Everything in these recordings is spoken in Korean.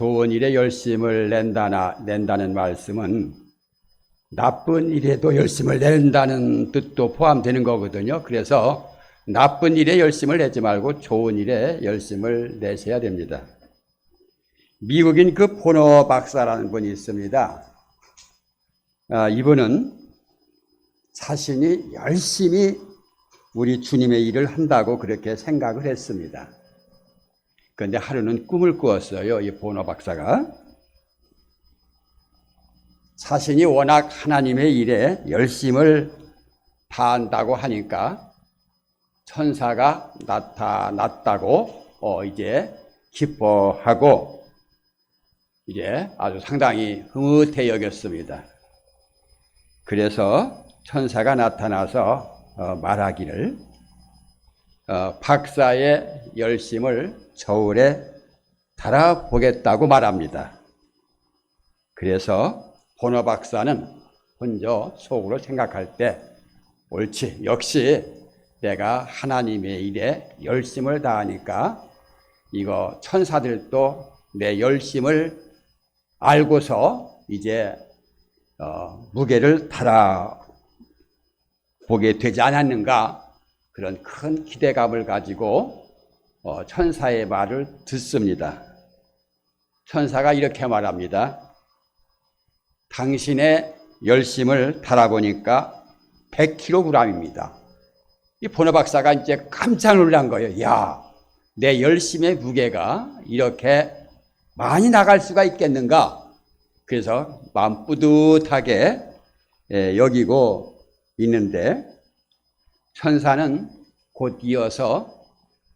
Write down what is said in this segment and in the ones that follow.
좋은 일에 열심을 낸다는 말씀은 나쁜 일에도 열심을 낸다는 뜻도 포함되는 거거든요. 그래서 나쁜 일에 열심을 내지 말고 좋은 일에 열심을 내셔야 됩니다. 미국인 그 보너 박사라는 분이 있습니다. 이분은 자신이 열심히 우리 주님의 일을 한다고 그렇게 생각을 했습니다. 그런데 하루는 꿈을 꾸었어요. 이 보너 박사가. 자신이 워낙 하나님의 일에 열심을 다한다고 하니까 천사가 나타났다고 이제 기뻐하고 이제 아주 상당히 흐뭇해 여겼습니다. 그래서 천사가 나타나서 말하기를 박사의 열심을 저울에 달아보겠다고 말합니다. 그래서 보너 박사는 혼자 속으로 생각할 때 옳지, 역시 내가 하나님의 일에 열심을 다하니까 이거 천사들도 내 열심을 알고서 이제 무게를 달아보게 되지 않았는가, 그런 큰 기대감을 가지고 천사의 말을 듣습니다. 천사가 이렇게 말합니다. 당신의 열심을 달아보니까 100kg입니다. 이 보너 박사가 이제 깜짝 놀란 거예요. 야, 내 열심의 무게가 이렇게 많이 나갈 수가 있겠는가? 그래서 마음 뿌듯하게 여기고 있는데 천사는 곧 이어서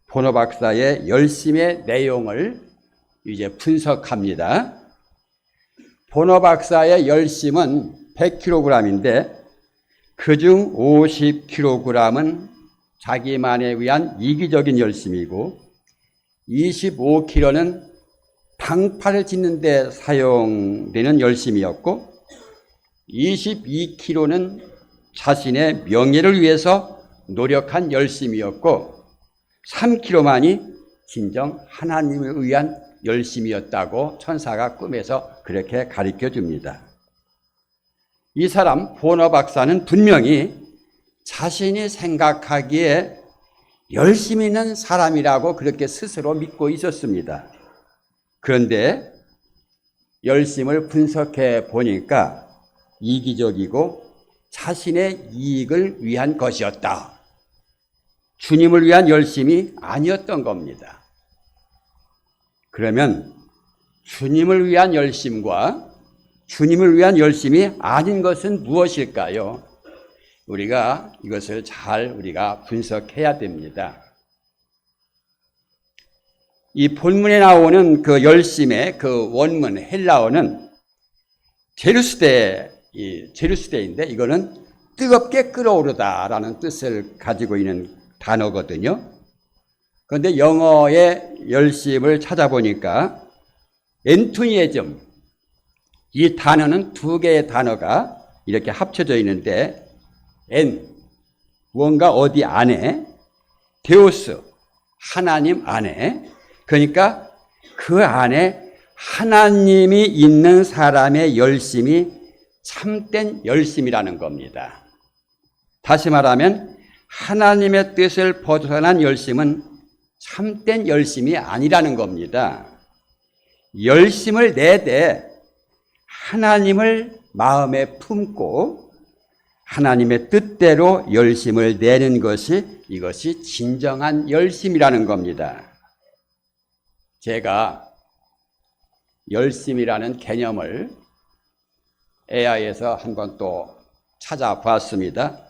보너 박사의 열심의 내용을 이제 분석합니다. 보너 박사의 열심은 100kg인데 그중 50kg은 자기만에 의한 이기적인 열심이고 25kg는 당파를 짓는 데 사용되는 열심이었고 22kg는 자신의 명예를 위해서 노력한 열심이었고 3kg만이 진정 하나님에 의한 열심이었다고 천사가 꿈에서 그렇게 가르쳐 줍니다. 이 사람 보너 박사는 분명히 자신이 생각하기에 열심 있는 사람이라고 그렇게 스스로 믿고 있었습니다. 그런데 열심을 분석해 보니까 이기적이고 자신의 이익을 위한 것이었다. 주님을 위한 열심이 아니었던 겁니다. 그러면 주님을 위한 열심과 주님을 위한 열심이 아닌 것은 무엇일까요? 우리가 이것을 잘 분석해야 됩니다. 이 본문에 나오는 그 열심의 그 원문 헬라어는 제루스데인데 이거는 뜨겁게 끓어오르다라는 뜻을 가지고 있는 단어거든요. 그런데 영어의 열심을 찾아보니까 엔투니에즘, 이 단어는 두 개의 단어가 이렇게 합쳐져 있는데 무언가 어디 안에, 데오스, 하나님 안에, 그러니까 그 안에 하나님이 있는 사람의 열심이 참된 열심이라는 겁니다. 다시 말하면 하나님의 뜻을 벗어난 열심은 참된 열심이 아니라는 겁니다. 열심을 내되 하나님을 마음에 품고 하나님의 뜻대로 열심을 내는 이것이 진정한 열심이라는 겁니다. 제가 열심이라는 개념을 AI에서 한번 또 찾아보았습니다.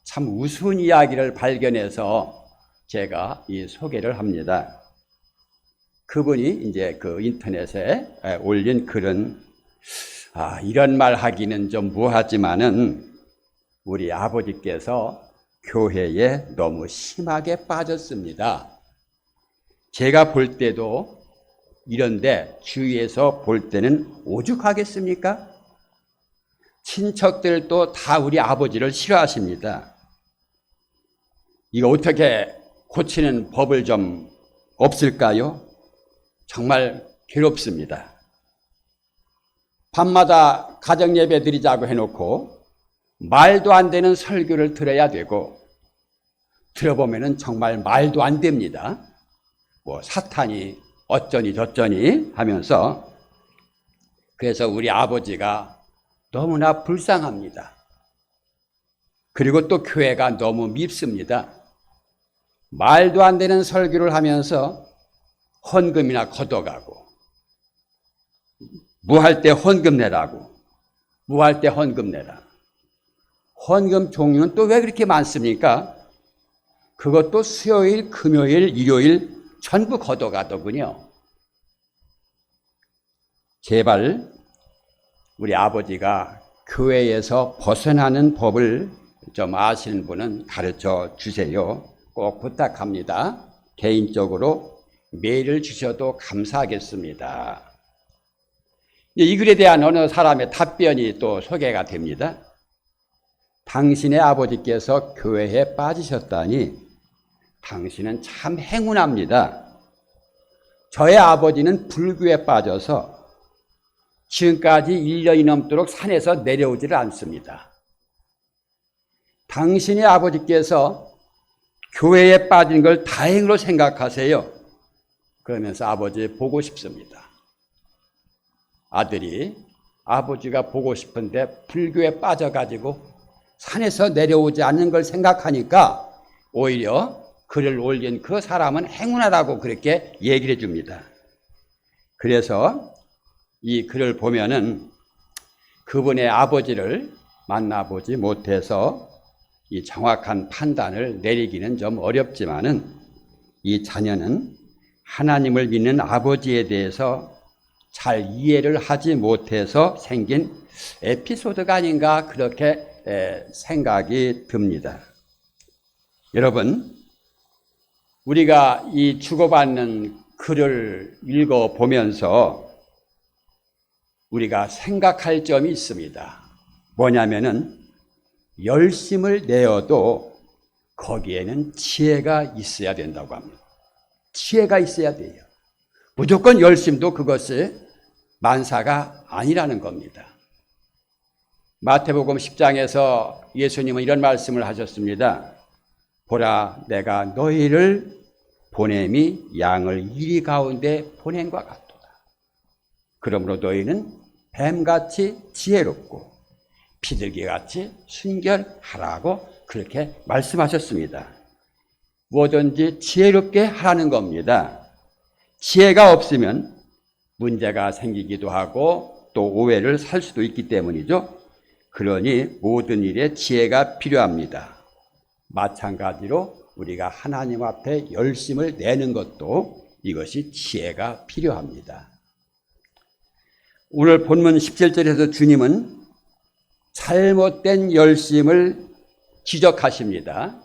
참 우스운 이야기를 발견해서 제가 이 소개를 합니다. 그분이 이제 그 인터넷에 올린 글은 이런 말 하기는 좀 무하지만은 우리 아버지께서 교회에 너무 심하게 빠졌습니다. 제가 볼 때도 이런데 주위에서 볼 때는 오죽하겠습니까? 친척들도 다 우리 아버지를 싫어하십니다. 이거 어떻게 고치는 법을 좀 없을까요? 정말 괴롭습니다. 밤마다 가정예배 드리자고 해놓고 말도 안 되는 설교를 들어야 되고, 들어보면은 정말 말도 안 됩니다. 뭐 사탄이 어쩌니 저쩌니 하면서. 그래서 우리 아버지가 너무나 불쌍합니다. 그리고 또 교회가 너무 밉습니다. 말도 안 되는 설교를 하면서 헌금이나 걷어가고, 무할 때 헌금 내라고, 무할 때 헌금 내라. 헌금 종류는 또 왜 그렇게 많습니까? 그것도 수요일, 금요일, 일요일 전부 걷어가더군요. 제발 우리 아버지가 교회에서 벗어나는 법을 좀 아시는 분은 가르쳐 주세요. 꼭 부탁합니다. 개인적으로 메일을 주셔도 감사하겠습니다. 이 글에 대한 어느 사람의 답변이 또 소개가 됩니다. 당신의 아버지께서 교회에 빠지셨다니 당신은 참 행운합니다. 저의 아버지는 불교에 빠져서 지금까지 1년이 넘도록 산에서 내려오지를 않습니다. 당신의 아버지께서 교회에 빠진 걸 다행으로 생각하세요. 그러면서 아버지 보고 싶습니다. 아들이 아버지가 보고 싶은데 불교에 빠져가지고 산에서 내려오지 않는 걸 생각하니까 오히려 글을 올린 그 사람은 행운하다고 그렇게 얘기를 해줍니다. 그래서 이 글을 보면은 그분의 아버지를 만나보지 못해서 이 정확한 판단을 내리기는 좀 어렵지만은, 이 자녀는 하나님을 믿는 아버지에 대해서 잘 이해를 하지 못해서 생긴 에피소드가 아닌가 그렇게 생각이 듭니다. 여러분, 우리가 이 주고받는 글을 읽어보면서 우리가 생각할 점이 있습니다. 뭐냐면은 열심을 내어도 거기에는 지혜가 있어야 된다고 합니다. 지혜가 있어야 돼요. 무조건 열심도 그것이 만사가 아니라는 겁니다. 마태복음 10장에서 예수님은 이런 말씀을 하셨습니다. 보라, 내가 너희를 보냄이 양을 이리 가운데 보냄과 같도다. 그러므로 너희는 뱀같이 지혜롭고 비둘기같이 순결하라고 그렇게 말씀하셨습니다. 뭐든지 지혜롭게 하라는 겁니다. 지혜가 없으면 문제가 생기기도 하고 또 오해를 살 수도 있기 때문이죠. 그러니 모든 일에 지혜가 필요합니다. 마찬가지로 우리가 하나님 앞에 열심을 내는 것도 이것이 지혜가 필요합니다. 오늘 본문 17절에서 주님은 잘못된 열심을 지적하십니다.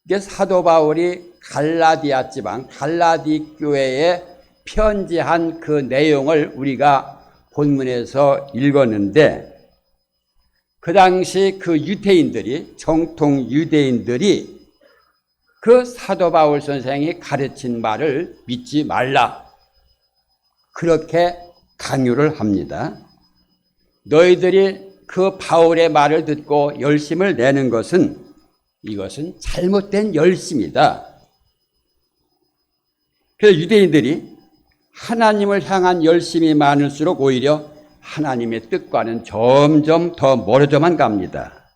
이게 사도 바울이 갈라디아 지방, 갈라디 교회에 편지한 그 내용을 우리가 본문에서 읽었는데, 그 당시 그 유대인들이, 정통 유대인들이 그 사도 바울 선생이 가르친 말을 믿지 말라, 그렇게 강요를 합니다. 너희들이 그 바울의 말을 듣고 열심을 내는 것은, 이것은 잘못된 열심이다. 그래서 유대인들이 하나님을 향한 열심이 많을수록 오히려 하나님의 뜻과는 점점 더 멀어져만 갑니다.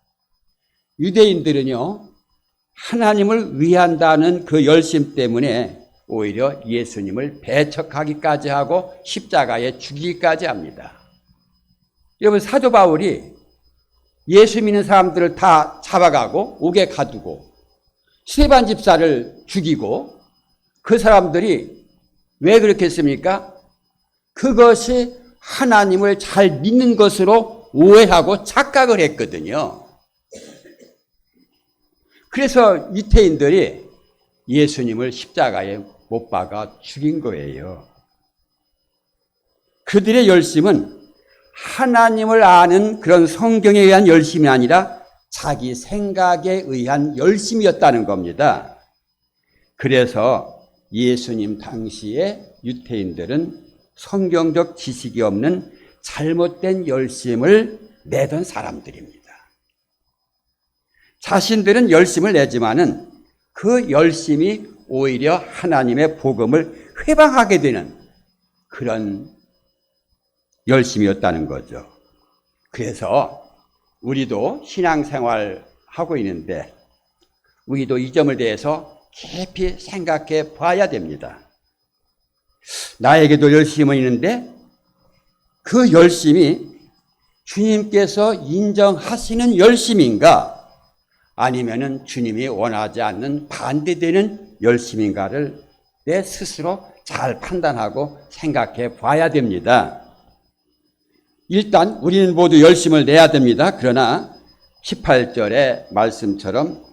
유대인들은요, 하나님을 위한다는 그 열심 때문에 오히려 예수님을 배척하기까지 하고 십자가에 죽이기까지 합니다. 여러분, 사도 바울이 예수 믿는 사람들을 다 잡아가고 옥에 가두고 스데반 집사를 죽이고, 그 사람들이 왜 그렇게 했습니까? 그것이 하나님을 잘 믿는 것으로 오해하고 착각을 했거든요. 그래서 유대인들이 예수님을 십자가에 못 박아 죽인 거예요. 그들의 열심은 하나님을 아는 그런 성경에 의한 열심이 아니라 자기 생각에 의한 열심이었다는 겁니다. 그래서 예수님 당시에 유대인들은 성경적 지식이 없는 잘못된 열심을 내던 사람들입니다. 자신들은 열심을 내지만은 그 열심이 오히려 하나님의 복음을 회방하게 되는 그런 열심이었다는 거죠. 그래서 우리도 신앙생활 하고 있는데 우리도 이 점을 대해서 깊이 생각해 봐야 됩니다. 나에게도 열심은 있는데 그 열심이 주님께서 인정하시는 열심인가 아니면은 주님이 원하지 않는 반대되는 열심인가를 내 스스로 잘 판단하고 생각해 봐야 됩니다. 일단 우리는 모두 열심을 내야 됩니다. 그러나 18절의 말씀처럼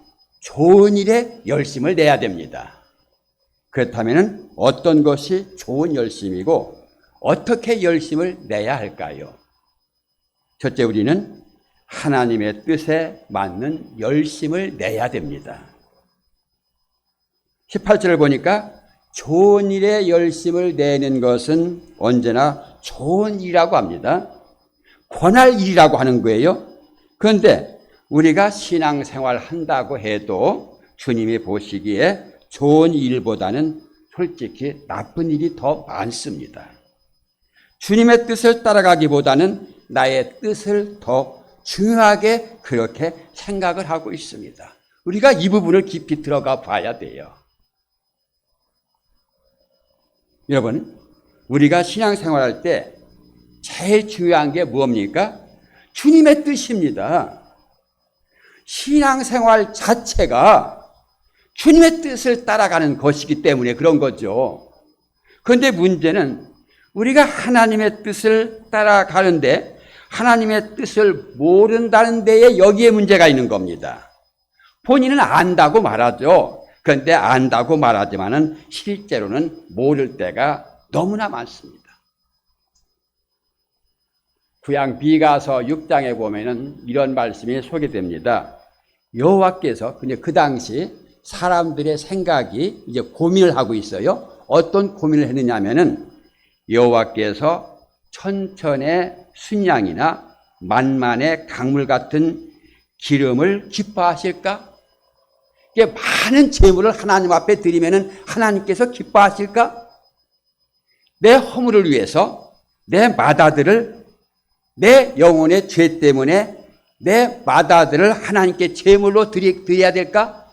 좋은 일에 열심을 내야 됩니다. 그렇다면 어떤 것이 좋은 열심이고 어떻게 열심을 내야 할까요? 첫째, 우리는 하나님의 뜻에 맞는 열심을 내야 됩니다. 18절을 보니까 좋은 일에 열심을 내는 것은 언제나 좋은 일이라고 합니다. 권할 일이라고 하는 거예요. 그런데 우리가 신앙생활 한다고 해도 주님이 보시기에 좋은 일보다는 솔직히 나쁜 일이 더 많습니다. 주님의 뜻을 따라가기보다는 나의 뜻을 더 중요하게 그렇게 생각을 하고 있습니다. 우리가 이 부분을 깊이 들어가 봐야 돼요. 여러분, 우리가 신앙생활할 때 제일 중요한 게 뭡니까? 주님의 뜻입니다. 신앙생활 자체가 주님의 뜻을 따라가는 것이기 때문에 그런 거죠. 그런데 문제는 우리가 하나님의 뜻을 따라가는데 하나님의 뜻을 모른다는 데에 여기에 문제가 있는 겁니다. 본인은 안다고 말하죠. 그런데 안다고 말하지만은 실제로는 모를 때가 너무나 많습니다. 구약 미가서 6장에 보면은 이런 말씀이 소개됩니다. 여호와께서 근데 그 당시 사람들의 생각이 이제 고민을 하고 있어요. 어떤 고민을 했느냐면은 여호와께서 천천의 순양이나 만만의 강물 같은 기름을 기뻐하실까? 이게 많은 재물을 하나님 앞에 드리면은 하나님께서 기뻐하실까? 내 허물을 위해서 내 마다들을 내 영혼의 죄 때문에 내 마다들을 하나님께 제물로 드려야 될까?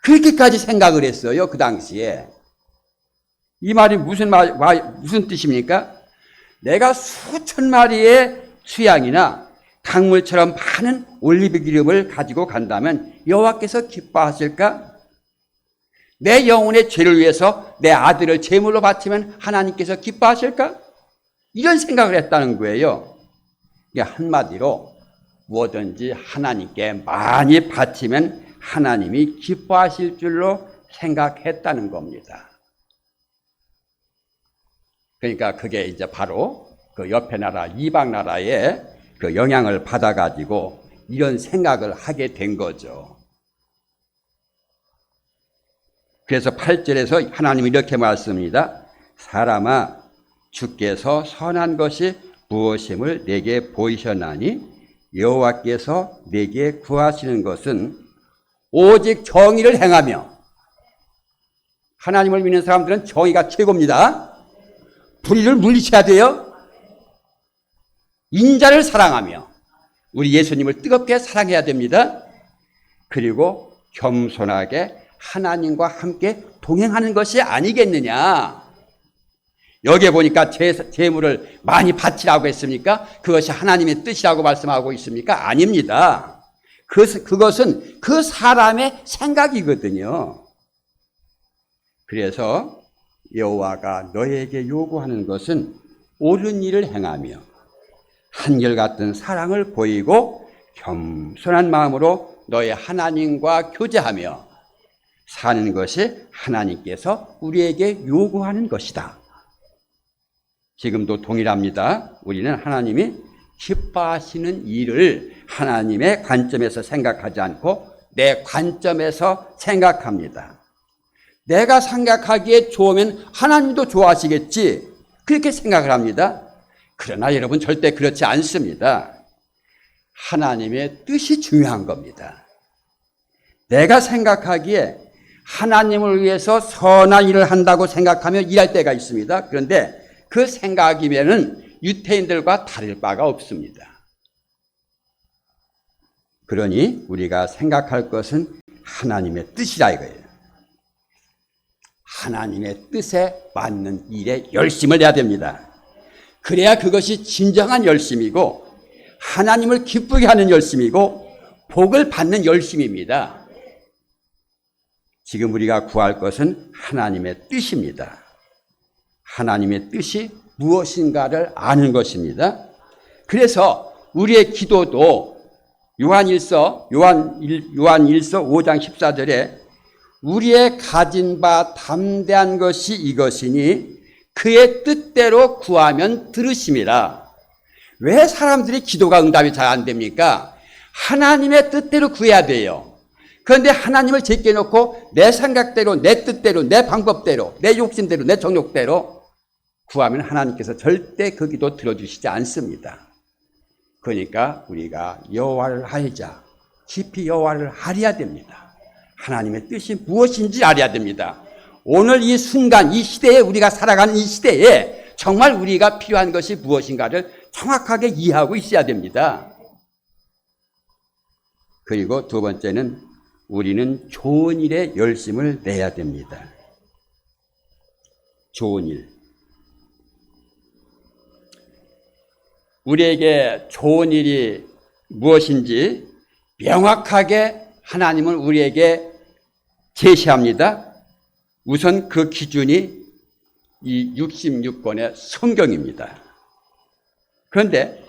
그렇게까지 생각을 했어요. 그 당시에. 이 말이 무슨 뜻입니까? 내가 수천 마리의 수양이나 강물처럼 많은 올리브 기름을 가지고 간다면 여호와께서 기뻐하실까? 내 영혼의 죄를 위해서 내 아들을 제물로 바치면 하나님께서 기뻐하실까? 이런 생각을 했다는 거예요. 이게 한마디로 뭐든지 하나님께 많이 바치면 하나님이 기뻐하실 줄로 생각했다는 겁니다. 그러니까 그게 이제 바로 그 옆에 나라, 이방 나라의 그 영향을 받아가지고 이런 생각을 하게 된 거죠. 그래서 8절에서 하나님이 이렇게 말씀합니다. 사람아, 주께서 선한 것이 무엇임을 내게 보이셨나니 여호와께서 내게 구하시는 것은 오직 정의를 행하며, 하나님을 믿는 사람들은 정의가 최고입니다. 불의를 물리쳐야 돼요. 인자를 사랑하며, 우리 예수님을 뜨겁게 사랑해야 됩니다. 그리고 겸손하게 하나님과 함께 동행하는 것이 아니겠느냐. 여기에 보니까 재물을 많이 바치라고 했습니까? 그것이 하나님의 뜻이라고 말씀하고 있습니까? 아닙니다. 그것은 그 사람의 생각이거든요. 그래서 여호와가 너에게 요구하는 것은 옳은 일을 행하며 한결같은 사랑을 보이고 겸손한 마음으로 너의 하나님과 교제하며 사는 것이 하나님께서 우리에게 요구하는 것이다. 지금도 동일합니다. 우리는 하나님이 기뻐하시는 일을 하나님의 관점에서 생각하지 않고 내 관점에서 생각합니다. 내가 생각하기에 좋으면 하나님도 좋아하시겠지. 그렇게 생각을 합니다. 그러나 여러분 절대 그렇지 않습니다. 하나님의 뜻이 중요한 겁니다. 내가 생각하기에 하나님을 위해서 선한 일을 한다고 생각하면 일할 때가 있습니다. 그런데 그 생각이면은 유태인들과 다를 바가 없습니다. 그러니 우리가 생각할 것은 하나님의 뜻이라 이거예요. 하나님의 뜻에 맞는 일에 열심을 내야 됩니다. 그래야 그것이 진정한 열심이고 하나님을 기쁘게 하는 열심이고 복을 받는 열심입니다. 지금 우리가 구할 것은 하나님의 뜻입니다. 하나님의 뜻이 무엇인가를 아는 것입니다. 그래서 우리의 기도도 요한일서 5장 14절에 우리의 가진 바 담대한 것이 이것이니 그의 뜻대로 구하면 들으심이라. 왜 사람들이 기도가 응답이 잘 안 됩니까? 하나님의 뜻대로 구해야 돼요. 그런데 하나님을 제껴놓고 내 생각대로, 내 뜻대로, 내 방법대로, 내 욕심대로, 내 정욕대로 구하면 하나님께서 절대 그 기도 들어주시지 않습니다. 그러니까 우리가 여호와를 알자, 깊이 여호와를 알아야 됩니다. 하나님의 뜻이 무엇인지 알아야 됩니다. 오늘 이 순간, 이 시대에 우리가 살아가는 이 시대에 정말 우리가 필요한 것이 무엇인가를 정확하게 이해하고 있어야 됩니다. 그리고 두 번째는 우리는 좋은 일에 열심을 내야 됩니다. 좋은 일. 우리에게 좋은 일이 무엇인지 명확하게 하나님은 우리에게 제시합니다. 우선 그 기준이 이 66권의 성경입니다. 그런데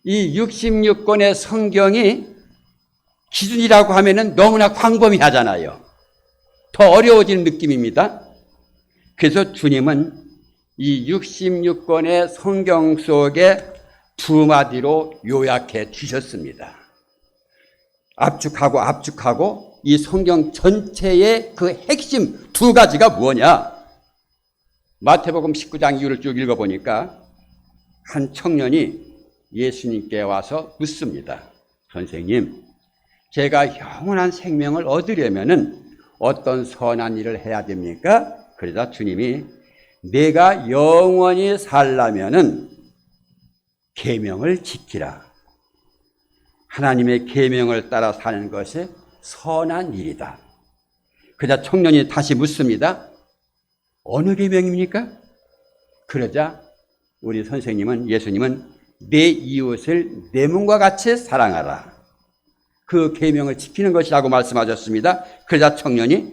이 66권의 성경이 기준이라고 하면은 너무나 광범위하잖아요. 더 어려워지는 느낌입니다. 그래서 주님은 이 66권의 성경 속에 두 마디로 요약해 주셨습니다. 압축하고 이 성경 전체의 그 핵심 두 가지가 뭐냐? 마태복음 19장 이유를 쭉 읽어보니까 한 청년이 예수님께 와서 묻습니다. 선생님, 제가 영원한 생명을 얻으려면은 어떤 선한 일을 해야 됩니까? 그러자 주님이 내가 영원히 살려면은 계명을 지키라. 하나님의 계명을 따라 사는 것이 선한 일이다. 그러자 청년이 다시 묻습니다. 어느 계명입니까? 그러자 우리 선생님은, 예수님은 내 이웃을 내 몸과 같이 사랑하라. 그 계명을 지키는 것이라고 말씀하셨습니다. 그러자 청년이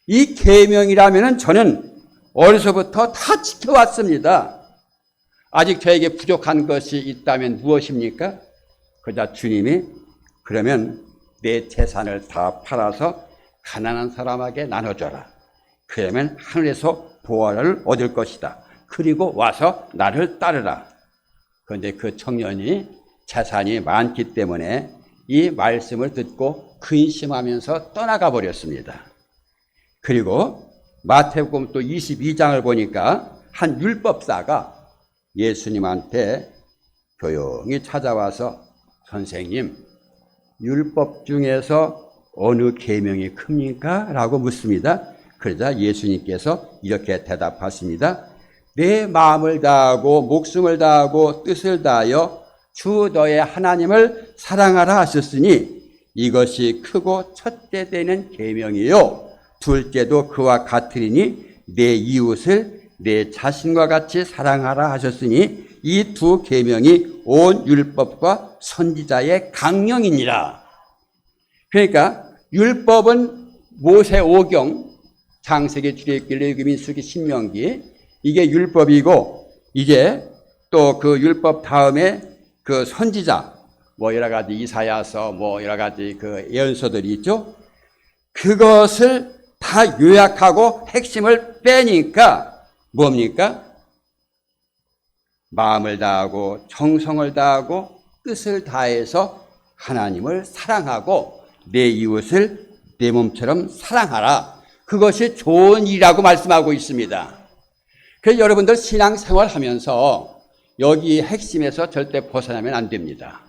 이 계명이라면 저는 어려서부터 다 지켜왔습니다. 아직 저에게 부족한 것이 있다면 무엇입니까? 그러자 주님이 그러면 내 재산을 다 팔아서 가난한 사람에게 나눠줘라. 그러면 하늘에서 보화를 얻을 것이다. 그리고 와서 나를 따르라. 그런데 그 청년이 재산이 많기 때문에 이 말씀을 듣고 근심하면서 떠나가 버렸습니다. 그리고 마태복음 또 22장을 보니까 한 율법사가 예수님한테 조용히 찾아와서 선생님, 율법 중에서 어느 계명이 큽니까? 라고 묻습니다. 그러자 예수님께서 이렇게 대답하십니다. 내 마음을 다하고 목숨을 다하고 뜻을 다하여 주 너의 하나님을 사랑하라 하셨으니 이것이 크고 첫째 되는 계명이요 둘째도 그와 같으리니 내 이웃을 내 자신과 같이 사랑하라 하셨으니 이 두 계명이 온 율법과 선지자의 강령이니라. 그러니까 율법은 모세 오경, 창세기, 출애굽기, 레위기, 민수기, 신명기, 이게 율법이고, 이제 또 그 율법 다음에 그 선지자, 뭐 여러 가지 이사야서, 뭐 여러 가지 그 예언서들이 있죠. 그것을 다 요약하고 핵심을 빼니까 뭡니까? 마음을 다하고 정성을 다하고 뜻을 다해서 하나님을 사랑하고 내 이웃을 내 몸처럼 사랑하라. 그것이 좋은 일이라고 말씀하고 있습니다. 그래서 여러분들 신앙생활 하면서 여기 핵심에서 절대 벗어나면 안 됩니다.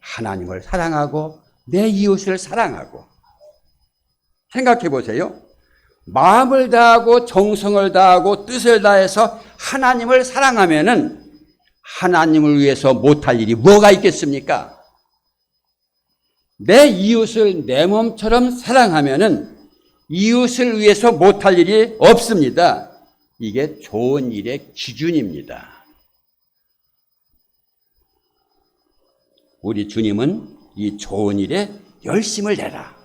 하나님을 사랑하고 내 이웃을 사랑하고. 생각해 보세요. 마음을 다하고 정성을 다하고 뜻을 다해서 하나님을 사랑하면은 하나님을 위해서 못할 일이 뭐가 있겠습니까? 내 이웃을 내 몸처럼 사랑하면은 이웃을 위해서 못할 일이 없습니다. 이게 좋은 일의 기준입니다. 우리 주님은 이 좋은 일에 열심을 내라.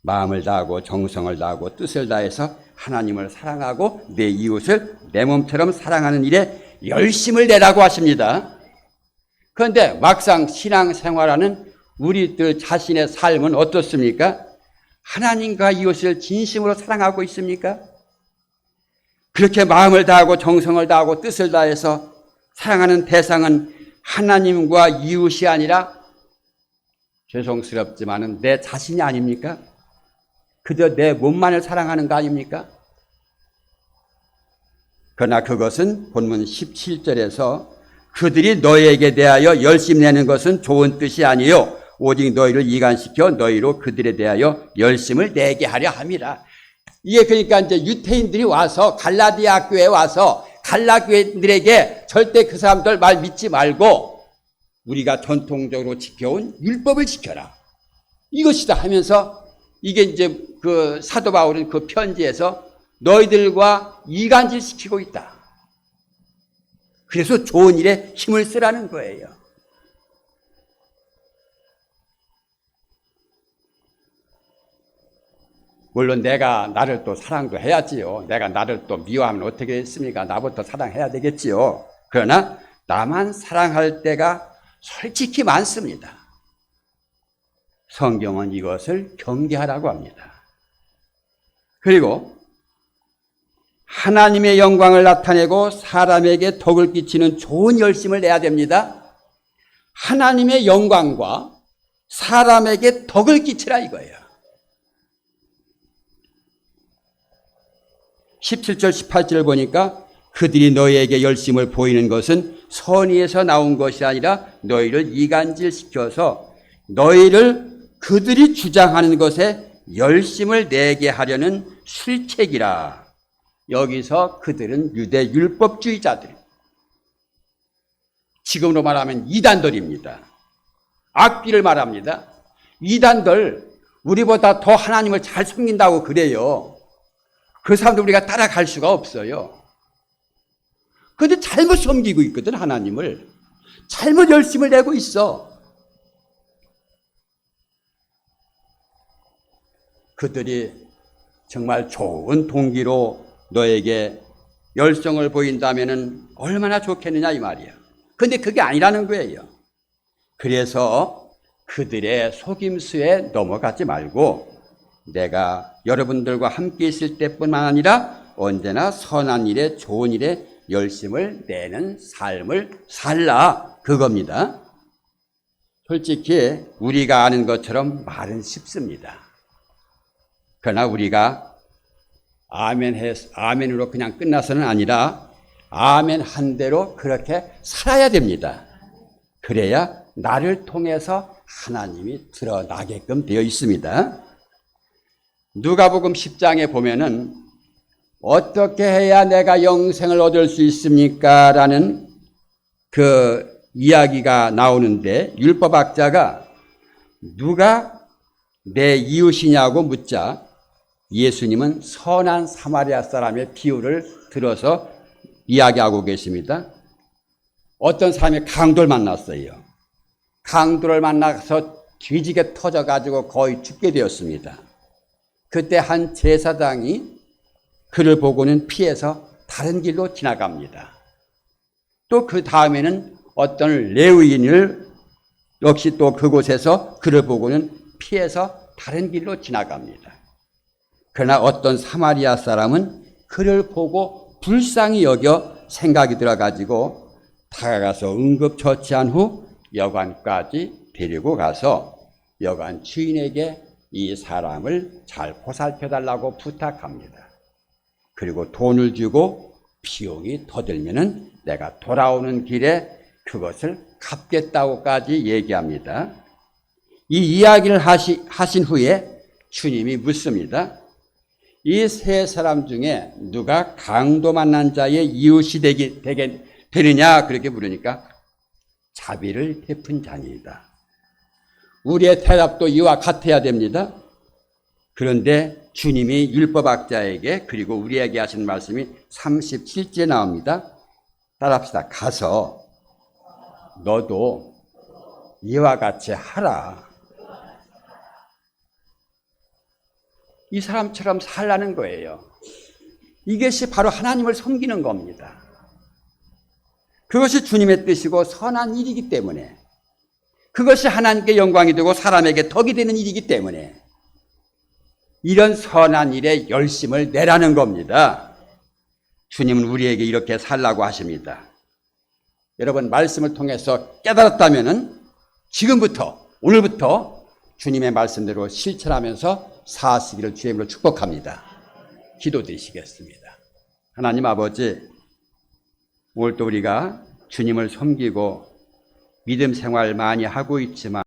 마음을 다하고 정성을 다하고 뜻을 다해서 하나님을 사랑하고 내 이웃을 내 몸처럼 사랑하는 일에 열심을 내라고 하십니다. 그런데 막상 신앙생활하는 우리들 자신의 삶은 어떻습니까? 하나님과 이웃을 진심으로 사랑하고 있습니까? 그렇게 마음을 다하고 정성을 다하고 뜻을 다해서 사랑하는 대상은 하나님과 이웃이 아니라 죄송스럽지만은 내 자신이 아닙니까? 그저 내 몸만을 사랑하는 거 아닙니까? 그러나 그것은 본문 17절에서 그들이 너희에게 대하여 열심 내는 것은 좋은 뜻이 아니요 오직 너희를 이간시켜 너희로 그들에 대하여 열심을 내게 하려 함이라. 이게 그러니까 이제 유태인들이 와서 갈라디아 교회에 와서 갈라교회들에게 절대 그 사람들 말 믿지 말고 우리가 전통적으로 지켜온 율법을 지켜라. 이것이다 하면서 이게 이제 그 사도 바울은 그 편지에서 너희들과 이간질 시키고 있다. 그래서 좋은 일에 힘을 쓰라는 거예요. 물론 내가 나를 또 사랑도 해야지요. 내가 나를 또 미워하면 어떻게 했습니까? 나부터 사랑해야 되겠지요. 그러나 나만 사랑할 때가 솔직히 많습니다. 성경은 이것을 경계하라고 합니다. 그리고 하나님의 영광을 나타내고 사람에게 덕을 끼치는 좋은 열심을 내야 됩니다. 하나님의 영광과 사람에게 덕을 끼치라 이거예요. 17절 18절을 보니까 그들이 너희에게 열심을 보이는 것은 선의에서 나온 것이 아니라 너희를 이간질시켜서 너희를 그들이 주장하는 것에 열심을 내게 하려는 술책이라. 여기서 그들은 유대 율법주의자들, 지금으로 말하면 이단들입니다. 악귀를 말합니다. 이단들 우리보다 더 하나님을 잘 섬긴다고 그래요. 그 사람들 우리가 따라갈 수가 없어요. 그런데 잘못 섬기고 있거든. 하나님을 잘못 열심을 내고 있어. 그들이 정말 좋은 동기로 너에게 열성을 보인다면 얼마나 좋겠느냐 이 말이야. 그런데 그게 아니라는 거예요. 그래서 그들의 속임수에 넘어가지 말고 내가 여러분들과 함께 있을 때뿐만 아니라 언제나 선한 일에 좋은 일에 열심을 내는 삶을 살라 그겁니다. 솔직히 우리가 아는 것처럼 말은 쉽습니다. 그러나 우리가 아멘으로 그냥 끝나서는 아니라 아멘 한 대로 그렇게 살아야 됩니다. 그래야 나를 통해서 하나님이 드러나게끔 되어 있습니다. 누가복음 10장에 보면은 어떻게 해야 내가 영생을 얻을 수 있습니까? 라는 그 이야기가 나오는데 율법학자가 누가 내 이웃이냐고 묻자 예수님은 선한 사마리아 사람의 비유를 들어서 이야기하고 계십니다. 어떤 사람이 강도를 만났어요. 강도를 만나서 뒤지게 터져가지고 거의 죽게 되었습니다. 그때 한 제사장이 그를 보고는 피해서 다른 길로 지나갑니다. 또 그 다음에는 어떤 레위인을 역시 또 그곳에서 그를 보고는 피해서 다른 길로 지나갑니다. 그러나 어떤 사마리아 사람은 그를 보고 불쌍히 여겨 생각이 들어가지고 다가가서 응급처치한 후 여관까지 데리고 가서 여관 주인에게 이 사람을 잘 보살펴달라고 부탁합니다. 그리고 돈을 주고 비용이 더 들면은 내가 돌아오는 길에 그것을 갚겠다고까지 얘기합니다. 이 이야기를 하신 후에 주님이 묻습니다. 이 세 사람 중에 누가 강도 만난 자의 이웃이 되느냐 그렇게 물으니까 자비를 베푼 자니이다. 우리의 대답도 이와 같아야 됩니다. 그런데 주님이 율법학자에게 그리고 우리에게 하신 말씀이 37節나옵니다. 따라합시다. 가서 너도 이와 같이 하라. 이 사람처럼 살라는 거예요. 이것이 바로 하나님을 섬기는 겁니다. 그것이 주님의 뜻이고 선한 일이기 때문에, 그것이 하나님께 영광이 되고 사람에게 덕이 되는 일이기 때문에 이런 선한 일에 열심을 내라는 겁니다. 주님은 우리에게 이렇게 살라고 하십니다. 여러분, 말씀을 통해서 깨달았다면 지금부터, 오늘부터 주님의 말씀대로 실천하면서 사시기를 주님으로 축복합니다. 기도드리시겠습니다. 하나님 아버지, 오늘도 우리가 주님을 섬기고 믿음 생활 많이 하고 있지만